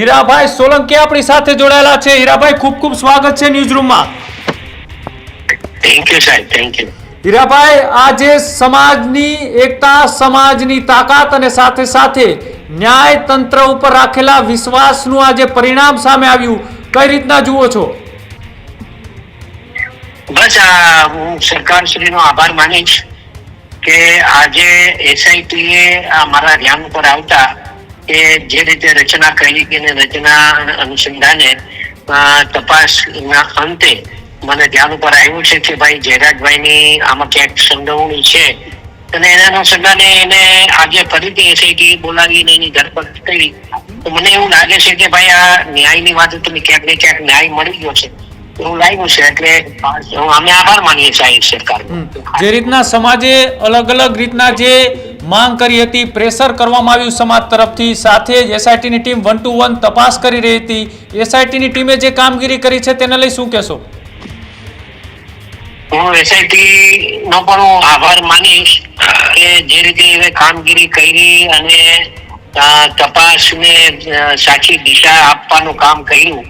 હીરાભાઈ સોલંકી આપણી સાથે જોડાયેલા છે। હીરાભાઈ ખૂબ ખૂબ સ્વાગત છે ન્યૂઝ રૂમમાં। થેન્ક યુ સાહેબ, થેન્ક યુ। હીરાભાઈ, આજે સમાજની એકતા, સમાજની તાકાત અને સાથે સાથે ન્યાય તંત્ર ઉપર રાખેલા વિશ્વાસનું આજે પરિણામ સામે આવ્યું, કઈ રીતના જુઓ છો? બસ હું સરકારશ્રીનો આભાર માનીશ કે આજે એસઆઈટી મારા ધ્યાન ઉપર આવતા કે જે રીતે રચના કરી કે રચના અનુસંધાને તપાસના અંતે મને ધ્યાન ઉપર આવ્યું છે કે ભાઈ જયરાજભાઈની આમાં ક્યાંક સંડોવણી છે અને એના અનુસંધાને એને આજે ફરીથી એસઆઈટી બોલાવીને એની ધરપકડ કરી। તો મને એવું લાગે છે કે ભાઈ આ ન્યાયની વાત તમે ક્યાંક ને ક્યાંક ન્યાય મળી ગયો છે એવું લાગ્યું છે, એટલે અમે આભાર માનીએ છીએ સરકારનો। જે રીતના સમાજે અલગ અલગ રીતના જે માંગ કરી હતી, પ્રેશર કરવામાં આવ્યું સમાજ તરફથી, સાથે જ એસઆઈટીની ટીમ 1 to 1 તપાસ કરી રહી હતી, એસઆઈટીની ટીમે જે કામગીરી કરી છે તેને લઈ શું કહેશો? હું એસઆઈટી નો પણ હું આભાર માનીશ કે જે રીતે કામગીરી કરી અને તપાસને સાચી દિશા આપવાનું કામ કર્યું,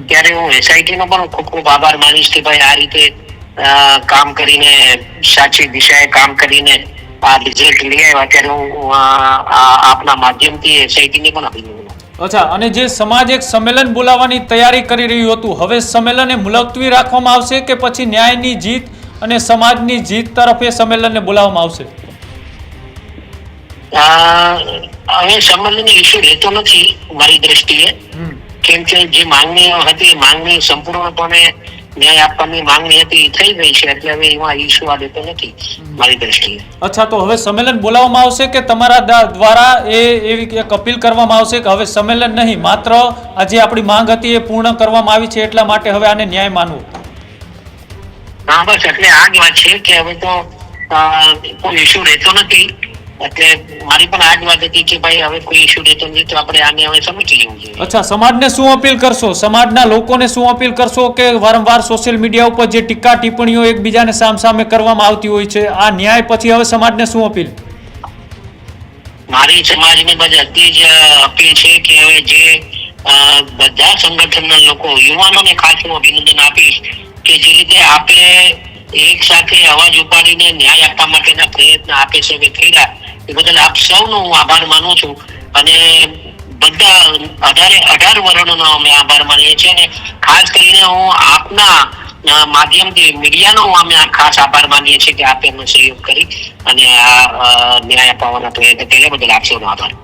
ત્યારે હું એસઆઈટી નો પણ ખૂબ ખૂબ આભાર માનીશ કે ભાઈ આ રીતે કામ કરીને સાચી દિશાએ કામ કરીને આ રિઝલ્ટ લઈ આવ્યા, ત્યારે હું આપના માધ્યમથી એસઆઈટી ને પણ અભિનંદન। અચ્છા, અને જે સમાજ એક સંમેલન બોલાવવાની તૈયારી કરી રહ્યું હતું, હવે સંમેલનને મુલતવી રાખવામાં આવશે કે પછી ન્યાયની જીત અને સમાજની જીત તરફ એ સંમેલનને બોલાવવામાં આવશે? હવે સંમેલન ઇસ્યુ રહેતો નથી મારી દ્રષ્ટિએ, કેમ કે જે માંગણીઓ હતી એ માંગણી સંપૂર્ણપણે ન્યાય આપવાની માંગણી હતી થઈ ગઈ છે, એટલે હવે એમાં ઇસ્યુ આ રહેતો નથી મારી દ્રષ્ટિએ। અચ્છા, તો હવે સંમેલન બોલાવવામાં આવશે કે તમારા દ્વારા એવી એક અપીલ કરવામાં આવશે કે હવે સંમેલન નહીં, માત્ર આજે આપણી માંગ હતી એ પૂર્ણ કરવામાં આવી છે એટલા માટે હવે આને ન્યાય માનવો? હા, બસ એટલે આ જ વાત છે કે હવે તો કોઈ ઇસ્યુ રહેતો નથી, એટલે મારી પણ આ જ વાત હતી કે ભાઈ હવે કોઈ ઇસ્યુ રહેતો નથી તો આપણે આને હવે સમજી લેવું જોઈએ। અચ્છા, સમાજને શું અપીલ કરશો? સમાજના લોકોને શું અપીલ કરશો કે વારંવાર સોશિયલ મીડિયા ઉપર જે ટીકા ટિપ્પણીઓ એકબીજાને સામસામે કરવામાં આવતી હોય છે, આ ન્યાય પછી હવે સમાજને શું અપીલ? મારી સમાજને બસ એટલી જ અપીલ છે કે હવે જે બધા સંગઠનના લોકો, યુવાનોને ખાસ હું અભિનંદન આપીશ કે જે રીતે આપણે એક સાથે અવાજ ઉપાડીને ન્યાય આપવા માટેના પ્રયત્ન આપે છે કે કર્યા, એ બદલ આપ સૌનો હું આભાર માનું છું અને બધા 18 વર્ણોનો અમે આભાર માનીએ છીએ અને ખાસ કરીને હું આપના માધ્યમથી મીડિયાનો અમે ખાસ આભાર માનીએ છીએ કે આપે એમનો સહયોગ કરી અને આ ન્યાય અપાવવાના પ્રયત્ન કર્યા બદલ આપ સૌનો આભાર।